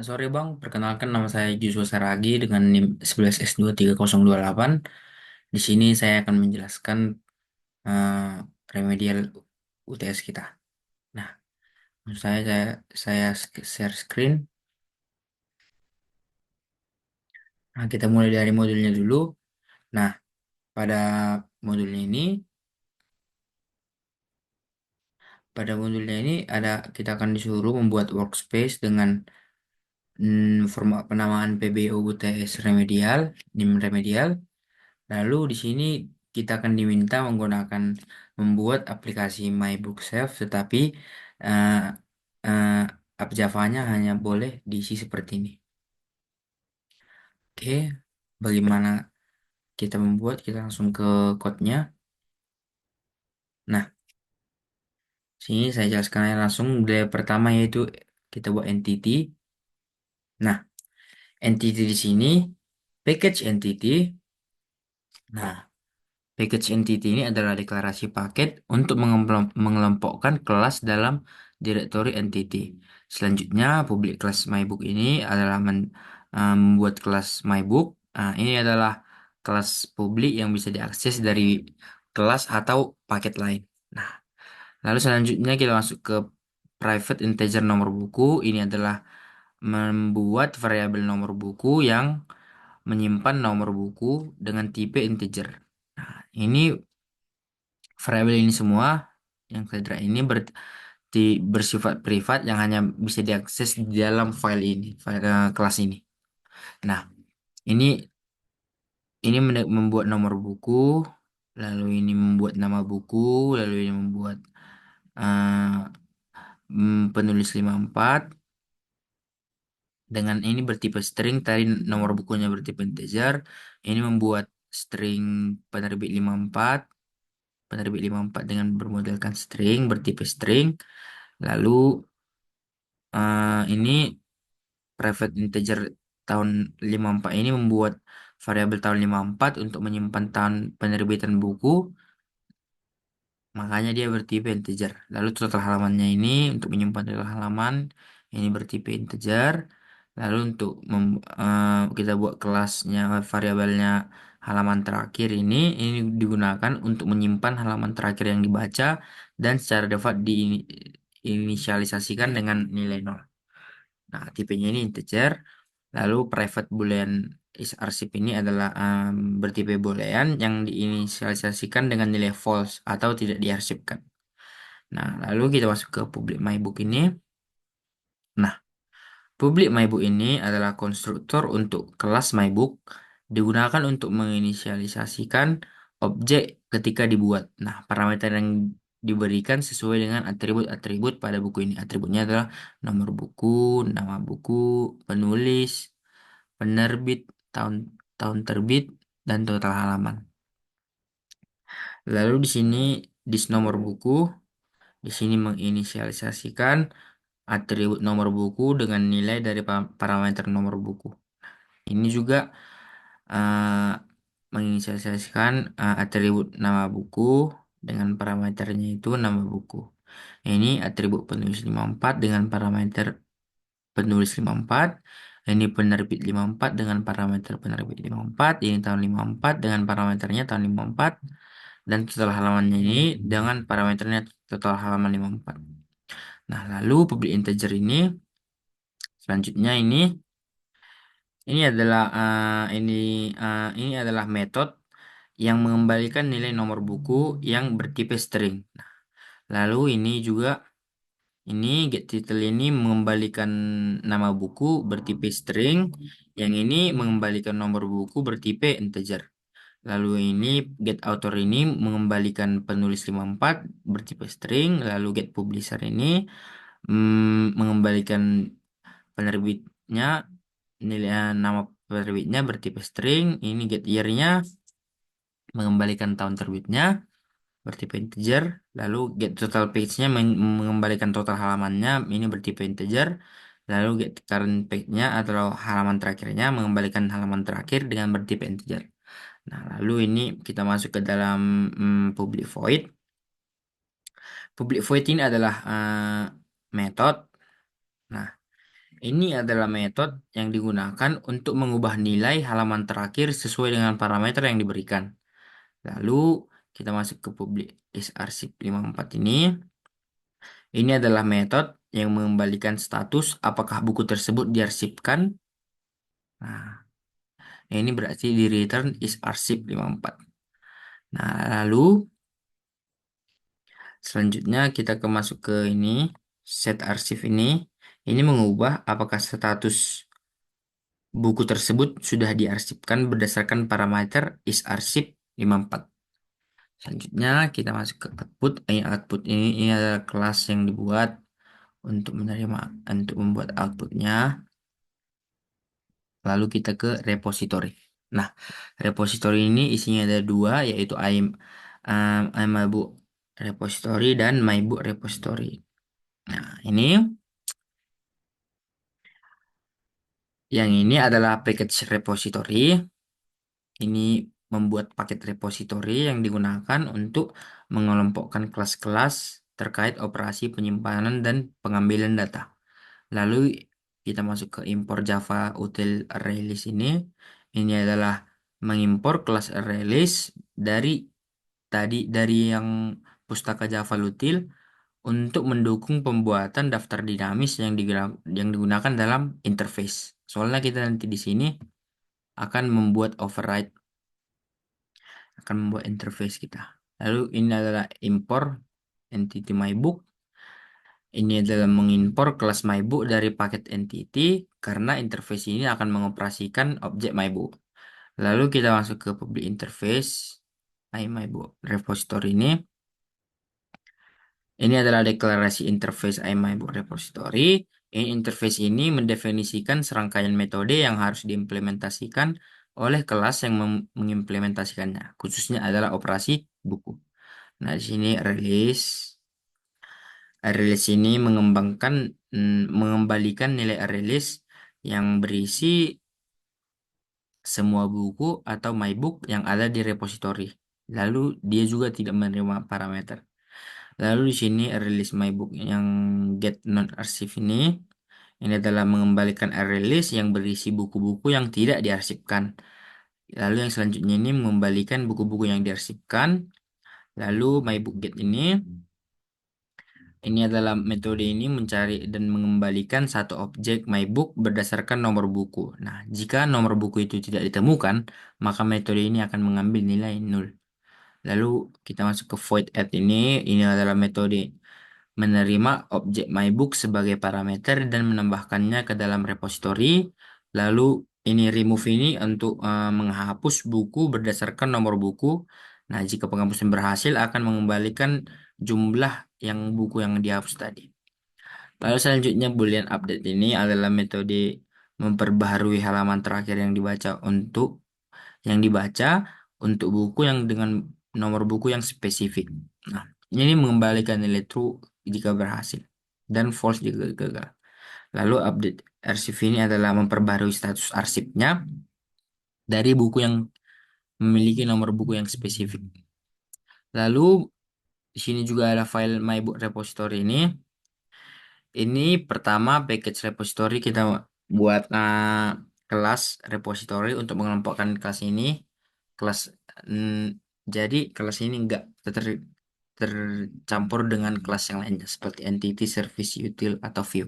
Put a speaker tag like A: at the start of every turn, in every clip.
A: Sore Bang, perkenalkan nama saya Joshua Saragi dengan NIM 11S23028. Di sini saya akan menjelaskan eh, remedial UTS kita. Nah, maksud saya share screen. Nah, kita mulai dari modulnya dulu. Nah, pada modulnya ini, pada modulnya ini kita akan disuruh membuat workspace dengan format penamaan PBO UTS remedial, NIM remedial. Lalu di sini kita akan diminta menggunakan membuat aplikasi MyBook Self, tetapi eh, eh, app Java-nya hanya boleh diisi seperti ini. Oke, bagaimana kita membuat? Kita langsung ke code-nya. Nah, sini saya jelaskan aja langsung. Dari pertama yaitu kita buat entity. Nah, entity di sini package entity. Nah, package entity ini adalah deklarasi paket untuk mengelompokkan kelas dalam direktori entity. Selanjutnya, publik kelas MyBook ini adalah membuat kelas MyBook. Nah, ini adalah kelas publik yang bisa diakses dari kelas atau paket lain. Nah, lalu selanjutnya kita masuk ke private integer nomor buku. Ini adalah membuat variabel nomor buku yang menyimpan nomor buku dengan tipe integer. Nah, ini variabel ini semua yang saya drag ini bersifat privat yang hanya bisa diakses di dalam file ini, file kelas ini. Nah, ini membuat nomor buku, lalu ini membuat nama buku, lalu ini membuat eh, penulis 54 dengan ini bertipe string, tadi nomor bukunya bertipe integer, ini membuat string penerbit 54, penerbit 54 dengan bermodelkan string, bertipe string. Lalu ini private integer tahun 54 ini membuat variabel tahun 54 untuk menyimpan tahun penerbitan buku, makanya dia bertipe integer. Lalu total halamannya ini untuk menyimpan total halaman ini bertipe integer. Lalu untuk kita buat kelasnya variabelnya halaman terakhir ini digunakan untuk menyimpan halaman terakhir yang dibaca dan secara default diinisialisasikan dengan nilai nol. Nah, tipenya ini integer. Lalu private boolean is arsip ini adalah bertipe boolean yang diinisialisasikan dengan nilai false atau tidak diarsipkan. Nah, lalu kita masuk ke public mybook ini. Nah, public mybook ini adalah konstruktor untuk kelas mybook digunakan untuk menginisialisasikan objek ketika dibuat. Nah, parameter yang diberikan sesuai dengan atribut-atribut pada buku ini. Atributnya adalah nomor buku, nama buku, penulis, penerbit, tahun tahun terbit, dan total halaman. Lalu di sini nomor buku, di sini menginisialisasikan atribut nomor buku dengan nilai dari parameter nomor buku. Ini juga eh, menginisialisasikan atribut nama buku dengan parameternya itu nama buku. Ini atribut penulis 54 dengan parameter penulis 54. Ini penerbit 54 dengan parameter penerbit 54. Ini tahun 54 dengan parameternya tahun 54. Dan total halamannya ini dengan parameternya total halaman 54. Nah, lalu public integer ini selanjutnya ini adalah metode yang mengembalikan nilai nomor buku yang bertipe string. Nah, lalu ini get title ini mengembalikan nama buku bertipe string, yang ini mengembalikan nomor buku bertipe integer. Lalu ini get author ini mengembalikan penulis 54 bertipe string, lalu get publisher ini mengembalikan penerbitnya nilai nama penerbitnya bertipe string, ini get year-nya mengembalikan tahun terbitnya bertipe integer, lalu get total page-nya mengembalikan total halamannya ini bertipe integer, lalu get current page-nya atau halaman terakhirnya mengembalikan halaman terakhir dengan bertipe integer. Nah, lalu ini kita masuk ke dalam public void. Public void ini adalah metode. Nah, Ini adalah metode yang digunakan untuk mengubah nilai halaman terakhir sesuai dengan parameter yang diberikan. Lalu kita masuk ke public is arsip 54 ini. Ini adalah metode yang mengembalikan status apakah buku tersebut diarsipkan. Nah, ini berarti di return is arsip 54. Nah, lalu selanjutnya kita masuk ke ini set arsip ini. Ini mengubah apakah status buku tersebut sudah diarsipkan berdasarkan parameter is arsip 54. Selanjutnya kita masuk ke output. Output ini adalah kelas yang dibuat untuk membuat outputnya. Lalu kita ke repository. Nah, repository ini isinya ada dua, yaitu iMyBook repository dan MyBook repository. Nah, yang ini adalah package repository. Ini membuat paket repository yang digunakan untuk mengelompokkan kelas-kelas terkait operasi penyimpanan dan pengambilan data. Lalu kita masuk ke impor Java util ArrayList ini. Ini adalah mengimpor kelas ArrayList dari dari yang pustaka Java util untuk mendukung pembuatan daftar dinamis yang digunakan dalam interface. Soalnya kita nanti di sini akan membuat override, akan membuat interface kita. Lalu ini adalah impor entity mybook. Ini adalah mengimpor kelas mybook dari paket entity karena interface ini akan mengoperasikan objek mybook. Lalu kita masuk ke public interface iMybook repository ini. Ini adalah deklarasi interface iMybook repository. Ini interface ini mendefinisikan serangkaian metode yang harus diimplementasikan oleh kelas yang mengimplementasikannya. Khususnya adalah operasi buku. Nah, di sini release ini mengembalikan nilai release yang berisi semua buku atau mybook yang ada di repository. Lalu dia juga tidak menerima parameter. Lalu di sini release mybook yang get non arsip ini adalah mengembalikan release yang berisi buku-buku yang tidak diarsipkan. Lalu yang selanjutnya ini mengembalikan buku-buku yang diarsipkan. Lalu mybook get ini adalah metode ini mencari dan mengembalikan satu objek mybook berdasarkan nomor buku. Nah, jika nomor buku itu tidak ditemukan, maka metode ini akan mengambil nilai 0. Lalu kita masuk ke void add ini adalah metode menerima objek mybook sebagai parameter dan menambahkannya ke dalam repository. Lalu ini remove ini untuk menghapus buku berdasarkan nomor buku. Nah, jika penghapusan berhasil akan mengembalikan jumlah yang buku yang dihapus tadi. Lalu selanjutnya Boolean update ini adalah metode memperbaharui halaman terakhir yang dibaca untuk buku yang dengan nomor buku yang spesifik. Nah, ini mengembalikan nilai true jika berhasil dan false jika gagal. Lalu update arsip ini adalah memperbarui status arsipnya dari buku yang memiliki nomor buku yang spesifik. Lalu di sini juga ada file mybook repository ini. Ini pertama package repository kita buat kelas repository untuk mengelompokkan kelas ini. Kelas jadi kelas ini enggak tercampur dengan kelas yang lainnya seperti entity, service, util, atau view.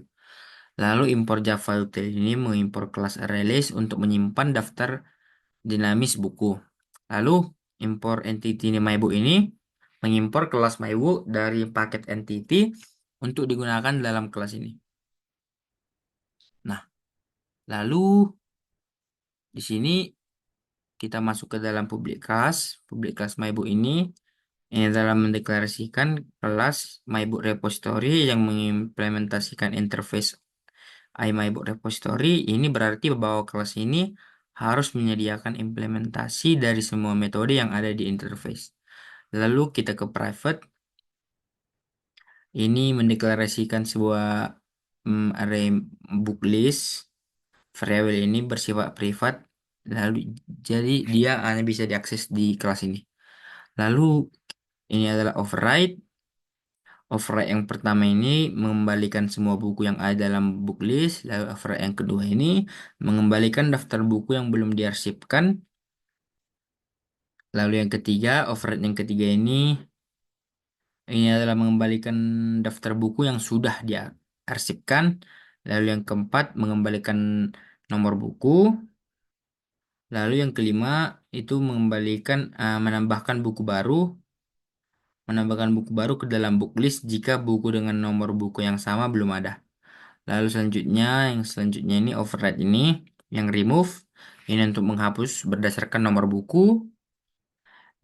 A: Lalu impor Java util ini mengimpor kelas ArrayList untuk menyimpan daftar dinamis buku. Lalu impor entity mybook ini mengimpor kelas mybook dari paket entity untuk digunakan dalam kelas ini. Nah, lalu di sini kita masuk ke dalam public class mybook ini adalah mendeklarasikan kelas mybook repository yang mengimplementasikan interface iMyBook repository. Ini berarti bahwa kelas ini harus menyediakan implementasi dari semua metode yang ada di interface. Lalu kita ke private. Ini mendeklarasikan sebuah array book list. Variabel ini bersifat privat. Lalu jadi dia hanya bisa diakses di kelas ini. Lalu ini adalah override. Override yang pertama ini mengembalikan semua buku yang ada dalam book list. Lalu override yang kedua ini mengembalikan daftar buku yang belum diarsipkan. Lalu yang ketiga, override yang ketiga ini adalah mengembalikan daftar buku yang sudah diarsipkan. Lalu yang keempat, mengembalikan nomor buku. Lalu yang kelima, itu menambahkan buku baru ke dalam book list jika buku dengan nomor buku yang sama belum ada. Lalu yang selanjutnya ini override ini, yang remove, ini untuk menghapus berdasarkan nomor buku.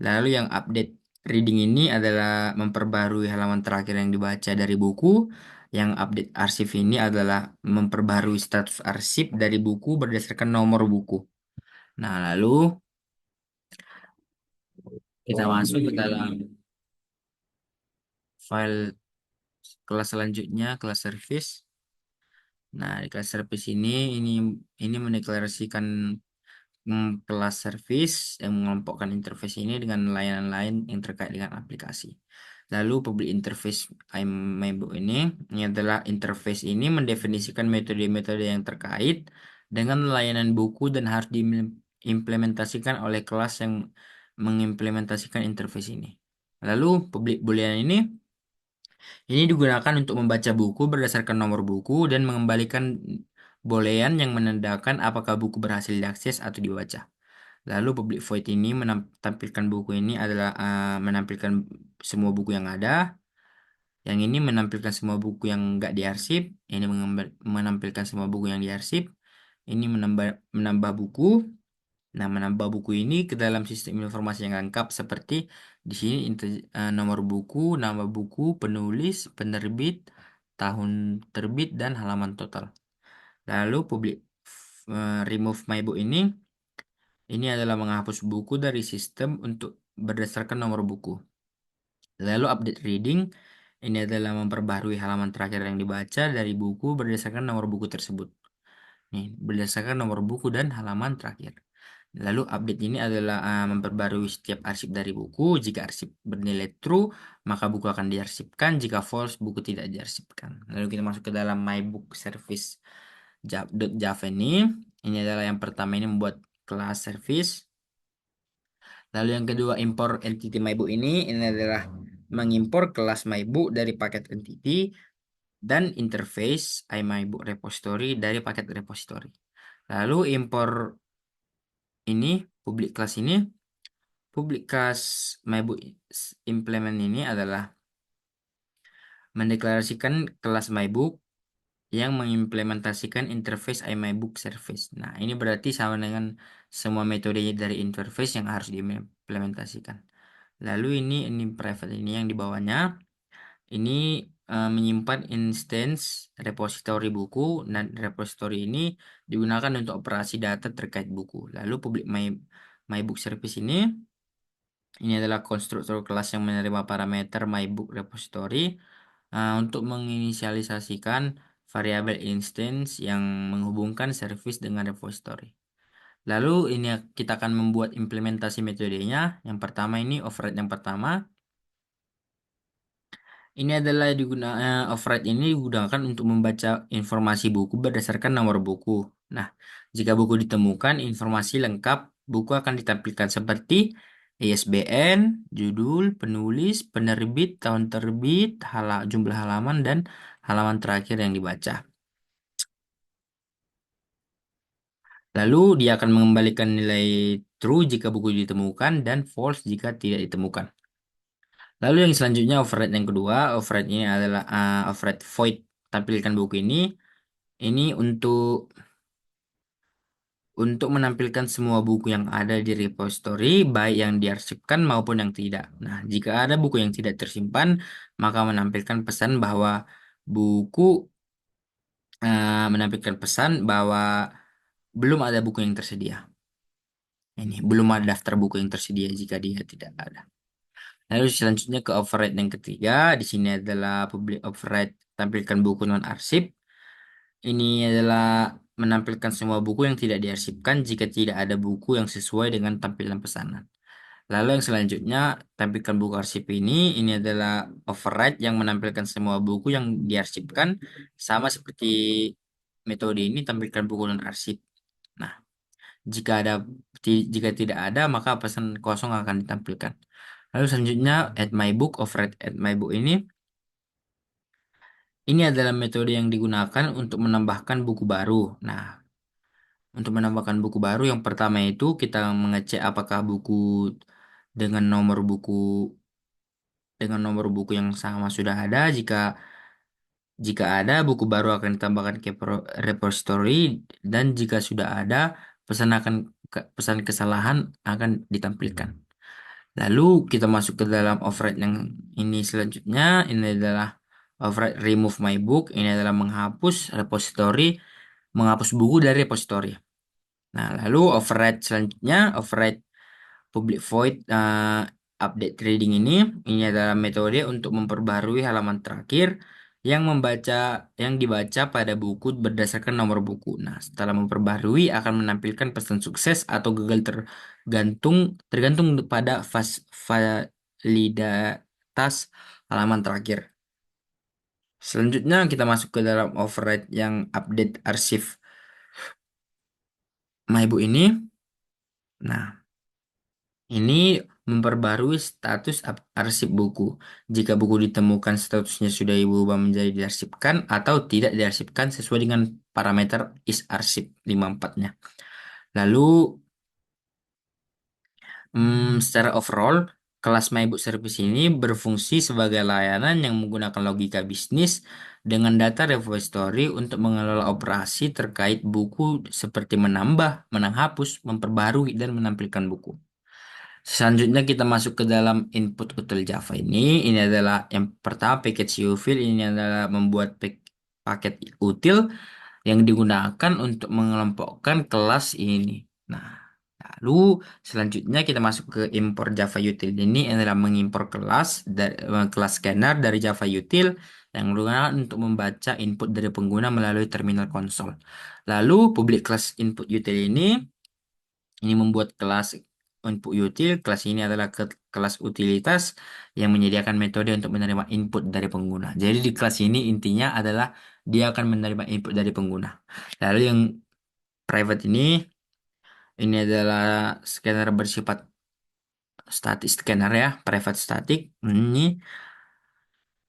A: Lalu yang update reading ini adalah memperbarui halaman terakhir yang dibaca dari buku. Yang update arsip ini adalah memperbarui status arsip dari buku berdasarkan nomor buku. Nah, lalu kita masuk ke dalam file kelas selanjutnya, kelas service. Nah, di kelas service ini mendeklarasikan kelas service yang mengelompokkan interface ini dengan layanan lain yang terkait dengan aplikasi. Lalu public interface MyBook ini adalah interface ini mendefinisikan metode-metode yang terkait dengan layanan buku dan harus diimplementasikan oleh kelas yang mengimplementasikan interface ini. Lalu public boolean ini digunakan untuk membaca buku berdasarkan nomor buku dan mengembalikan boolean yang menandakan apakah buku berhasil diakses atau dibaca. Lalu public void ini menampilkan buku ini adalah menampilkan semua buku yang ada. Yang ini menampilkan semua buku yang nggak diarsip. Ini menampilkan semua buku yang diarsip. Ini menambah buku. Nah, menambah buku ini ke dalam sistem informasi yang lengkap seperti di sini nomor buku, nama buku, penulis, penerbit, tahun terbit, dan halaman total. Lalu remove my book ini adalah menghapus buku dari sistem untuk berdasarkan nomor buku. Lalu update reading ini adalah memperbaharui halaman terakhir yang dibaca dari buku berdasarkan nomor buku tersebut. Nih, berdasarkan nomor buku dan halaman terakhir. Lalu update ini adalah memperbarui setiap arsip dari buku. Jika arsip bernilai true, maka buku akan diarsipkan. Jika false, buku tidak diarsipkan. Lalu kita masuk ke dalam my book service Java ini. Ini adalah yang pertama ini membuat kelas service. Lalu yang kedua import entity mybook ini adalah mengimpor kelas mybook dari paket entity dan interface iMyBook repository dari paket repository. Lalu impor ini public class mybook implement ini adalah mendeklarasikan kelas mybook yang mengimplementasikan interface iMyBook service. Nah, ini berarti sama dengan semua metode dari interface yang harus diimplementasikan. Lalu ini private ini yang di bawahnya ini menyimpan instance repository buku dan repository ini digunakan untuk operasi data terkait buku. Lalu public my book service ini adalah konstruktor kelas yang menerima parameter my book repository untuk menginisialisasikan variabel instance yang menghubungkan service dengan repository. Lalu ini kita akan membuat implementasi metodenya. Yang pertama ini override yang pertama. Ini adalah override ini digunakan untuk membaca informasi buku berdasarkan nomor buku. Nah, jika buku ditemukan, informasi lengkap buku akan ditampilkan seperti ISBN, judul, penulis, penerbit, tahun terbit, jumlah halaman, dan halaman terakhir yang dibaca. Lalu dia akan mengembalikan nilai true jika buku ditemukan dan false jika tidak ditemukan. Lalu yang selanjutnya override yang kedua, override ini adalah override void tampilkan buku ini. Ini untuk menampilkan semua buku yang ada di repository, baik yang diarsipkan maupun yang tidak. Nah, jika ada buku yang tidak tersimpan, maka menampilkan pesan bahwa belum ada buku yang tersedia. Ini belum ada daftar buku yang tersedia jika dia tidak ada. Lalu selanjutnya ke override yang ketiga, di sini adalah public override tampilkan buku non arsip. Ini adalah menampilkan semua buku yang tidak diarsipkan jika tidak ada buku yang sesuai dengan tampilan pesanan. Lalu yang selanjutnya, tampilkan buku arsip ini adalah override yang menampilkan semua buku yang diarsipkan sama seperti metode ini tampilkan buku non arsip. Nah, jika ada jika tidak ada maka pesan kosong akan ditampilkan. Lalu selanjutnya add my book, override add my book ini adalah metode yang digunakan untuk menambahkan buku baru. Nah, untuk menambahkan buku baru yang pertama itu kita mengecek apakah buku dengan nomor buku dengan nomor buku yang sama sudah ada. Jika ada, buku baru akan ditambahkan ke repository dan jika sudah ada, pesan kesalahan akan ditampilkan. Lalu kita masuk ke dalam override yang ini selanjutnya. Ini adalah override remove my book. Ini adalah menghapus buku dari repository. Nah, lalu override selanjutnya, override public void update reading ini adalah metode untuk memperbarui halaman terakhir yang dibaca pada buku berdasarkan nomor buku. Nah, setelah memperbarui akan menampilkan pesan sukses atau gagal tergantung pada validitas halaman terakhir. Selanjutnya kita masuk ke dalam override yang update arsip MyBook ini. Nah, ini memperbarui status arsip buku. Jika buku ditemukan statusnya sudah diubah menjadi diarsipkan atau tidak diarsipkan sesuai dengan parameter is arsip 54-nya. Lalu secara overall, kelas MyBook Service ini berfungsi sebagai layanan yang menggunakan logika bisnis dengan data repository untuk mengelola operasi terkait buku seperti menambah, menghapus, memperbarui, dan menampilkan buku. Selanjutnya kita masuk ke dalam input util Java ini. Ini adalah yang pertama package util. Ini adalah membuat paket util yang digunakan untuk mengelompokkan kelas ini. Nah, lalu selanjutnya kita masuk ke import Java util. Ini adalah mengimpor kelas scanner dari Java util yang digunakan untuk membaca input dari pengguna melalui terminal konsol. Lalu public class input util ini membuat kelas input util. Kelas ini adalah kelas utilitas yang menyediakan metode untuk menerima input dari pengguna. Jadi di kelas ini intinya adalah dia akan menerima input dari pengguna. Lalu yang private ini adalah scanner bersifat static scanner ya, private static. Ini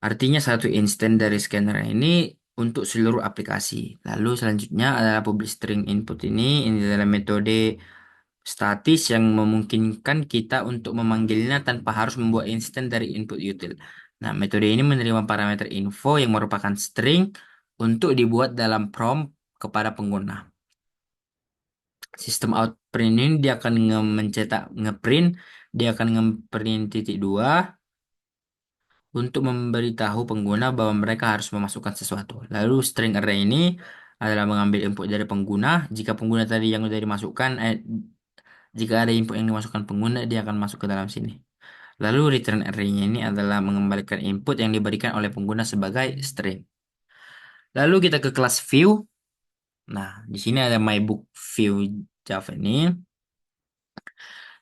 A: artinya satu instance dari scanner ini untuk seluruh aplikasi. Lalu selanjutnya adalah public string input ini adalah metode statis yang memungkinkan kita untuk memanggilnya tanpa harus membuat instance dari input util. Nah, metode ini menerima parameter info yang merupakan string untuk dibuat dalam prompt kepada pengguna. Sistem out print ini dia akan ngeprint, dia akan ngeprint titik dua untuk memberitahu pengguna bahwa mereka harus memasukkan sesuatu. Lalu string array ini adalah mengambil input dari pengguna. Jika pengguna tadi yang sudah dimasukkan, jika ada input yang dimasukkan pengguna, dia akan masuk ke dalam sini. Lalu return array-nya ini adalah mengembalikan input yang diberikan oleh pengguna sebagai string. Lalu kita ke kelas view. Nah, di sini ada my book view Java ini.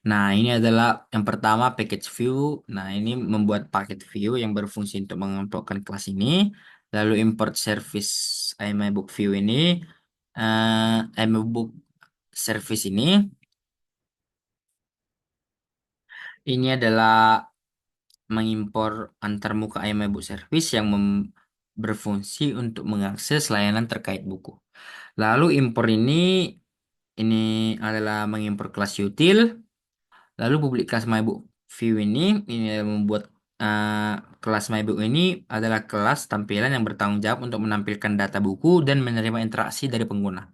A: Nah, ini adalah yang pertama package view. Nah, ini membuat paket view yang berfungsi untuk mengelompokkan kelas ini. Lalu import service iMyBook view ini. iMyBook service ini adalah mengimpor antarmuka iMyBook service yang berfungsi untuk mengakses layanan terkait buku. Lalu impor ini adalah mengimpor kelas util. Lalu publik kelas MyBook View ini membuat uh, kelas MyBook ini adalah kelas tampilan yang bertanggung jawab untuk menampilkan data buku dan menerima interaksi dari pengguna.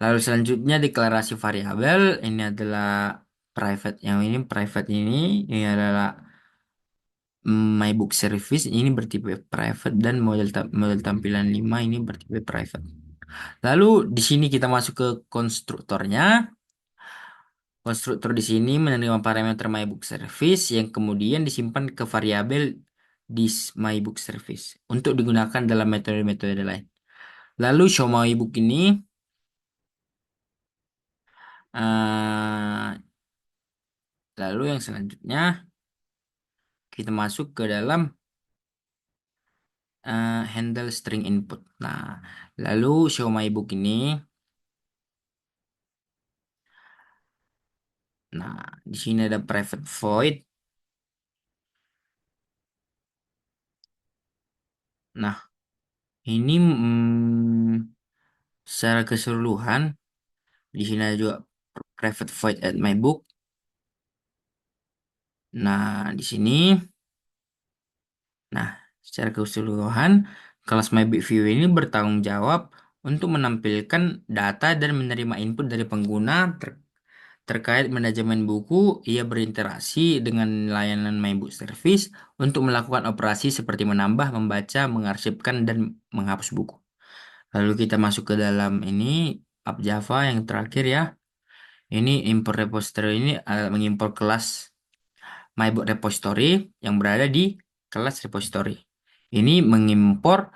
A: Lalu selanjutnya deklarasi variabel ini adalah private. Yang ini adalah MyBook Service ini bertipe private dan model tampilan 5 ini bertipe private. Lalu di sini kita masuk ke konstruktornya. Konstruktor di sini menerima parameter MyBook Service yang kemudian disimpan ke variabel di MyBook Service untuk digunakan dalam metode-metode lain. Lalu show MyBook ini eh, Lalu yang selanjutnya kita masuk ke dalam handle string input. Nah, lalu show my book ini. Nah, di sini ada private void. Nah, ini secara keseluruhan di sini ada juga private void at my book. Nah, di sini, nah, secara keseluruhan kelas my book view ini bertanggung jawab untuk menampilkan data dan menerima input dari pengguna terkait manajemen buku. Ia berinteraksi dengan layanan my book service untuk melakukan operasi seperti menambah, membaca, mengarsipkan, dan menghapus buku. Lalu kita masuk ke dalam ini app Java yang terakhir ya. Ini import repository ini mengimpor kelas MyBook Repository yang berada di kelas repository. Ini mengimpor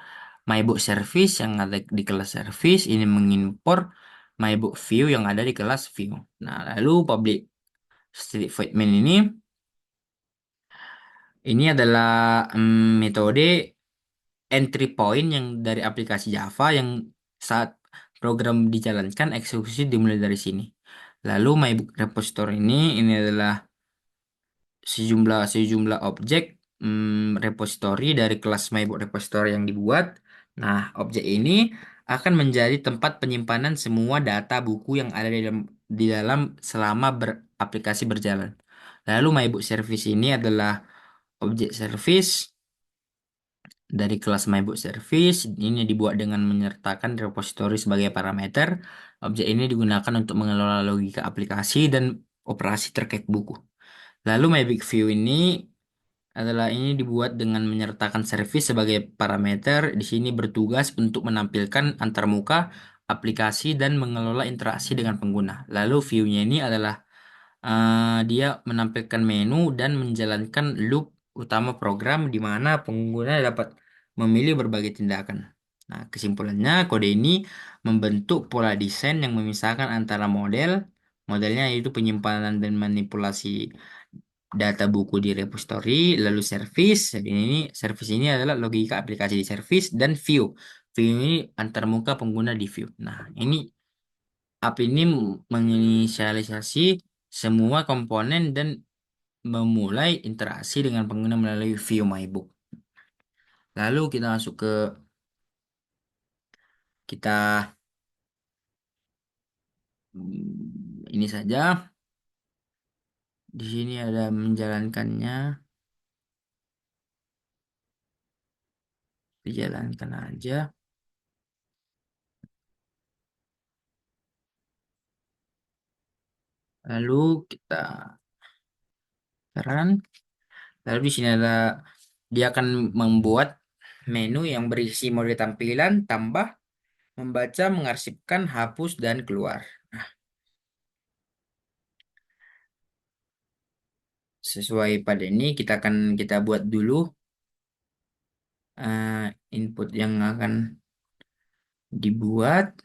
A: MyBook Service yang ada di kelas Service. Ini mengimpor MyBook View yang ada di kelas View. Nah, lalu public static void main ini adalah metode entry point yang dari aplikasi Java yang saat program dijalankan eksekusi dimulai dari sini. Lalu MyBook Repository ini adalah sejumlah sejumlah objek repository dari kelas MyBook Repository yang dibuat. Nah, objek ini akan menjadi tempat penyimpanan semua data buku yang ada di dalam selama beraplikasi berjalan. Lalu MyBook Service ini adalah objek service dari kelas MyBook Service. Ini dibuat dengan menyertakan repository sebagai parameter. Objek ini digunakan untuk mengelola logika aplikasi dan operasi terkait buku. Lalu MyBook View ini adalah ini dibuat dengan menyertakan servis sebagai parameter. Di sini bertugas untuk menampilkan antarmuka aplikasi dan mengelola interaksi dengan pengguna. Lalu view-nya ini adalah dia menampilkan menu dan menjalankan loop utama program di mana pengguna dapat memilih berbagai tindakan. Nah, kesimpulannya kode ini membentuk pola desain yang memisahkan antara modelnya yaitu penyimpanan dan manipulasi data buku di repository, lalu service ini adalah logika aplikasi di service dan view. View ini antarmuka pengguna di view. Nah, ini app ini menginisialisasi semua komponen dan memulai interaksi dengan pengguna melalui view my book. Lalu kita masuk ke kita ini saja. Di sini ada menjalankannya, dijalankan aja. Lalu kita run. Lalu di sini ada dia akan membuat menu yang berisi mode tampilan, tambah, membaca, mengarsipkan, hapus, dan keluar. Nah, sesuai pada ini kita buat dulu input yang akan dibuat.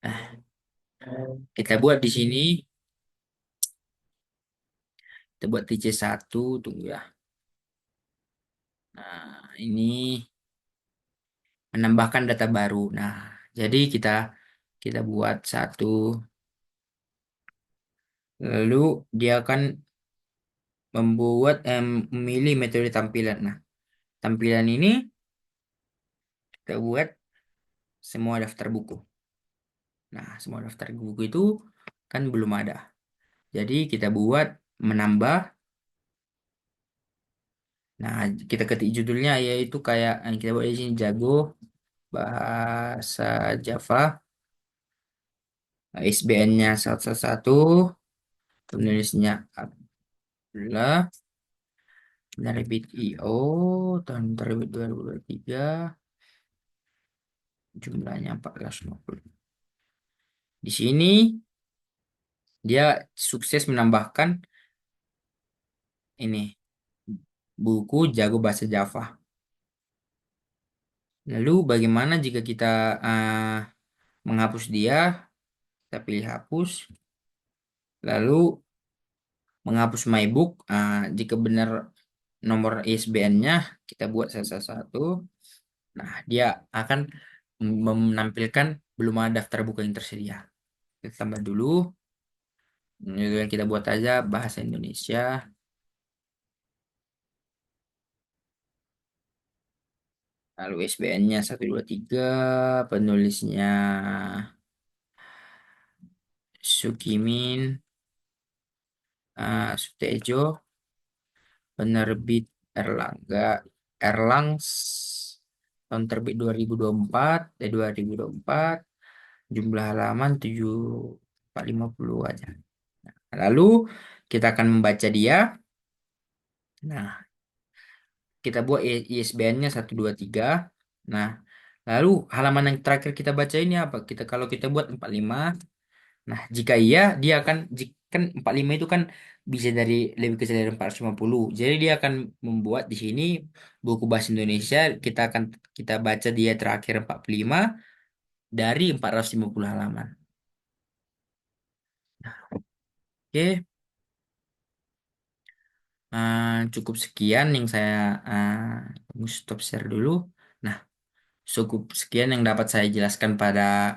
A: Nah, kita buat di sini, kita buat TC1, tunggu ya. Nah, ini menambahkan data baru. Nah, jadi kita buat satu, lalu dia akan memilih metode tampilan. Nah, tampilan ini kita buat semua daftar buku. Nah, semua daftar buku itu kan belum ada. Jadi kita buat menambah. Nah, kita ketik judulnya yaitu kayak yang kita buat di sini Jago bahasa Java. ISBN-nya 111, penulisnya Abdullah, penerbit IO, tahun terbit 2023, jumlahnya 450. Di sini dia sukses menambahkan ini buku Jago Bahasa Java. Lalu bagaimana jika kita menghapus dia? Kita pilih hapus. Lalu menghapus my book. Jika benar nomor ISBN-nya kita buat satu. Nah, dia akan menampilkan belum ada daftar buku yang tersedia. Kita tambah dulu. Itu yang kita buat aja bahasa Indonesia. Lalu ISBN-nya 123, penulisnya Sukimin Sutejo, penerbit Erlangga, Erlangs, tahun terbit 2024, 2024, jumlah halaman 7450 aja. Lalu kita akan membaca dia. Nah, kita buat ISBN-nya 123. Nah, lalu halaman yang terakhir kita baca ini apa? Kalau kita buat 45. Nah, jika iya, dia akan kan 45 itu kan bisa lebih kecil dari 450. Jadi dia akan membuat di sini buku bahasa Indonesia kita baca dia terakhir 45 dari 450 halaman. Oke, cukup sekian yang saya stop share dulu. Nah, cukup sekian yang dapat saya jelaskan pada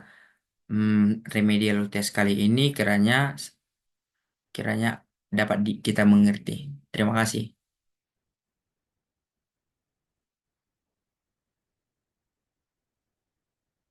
A: remedial UTS kali ini kiranya kiranya dapat kita mengerti. Terima kasih.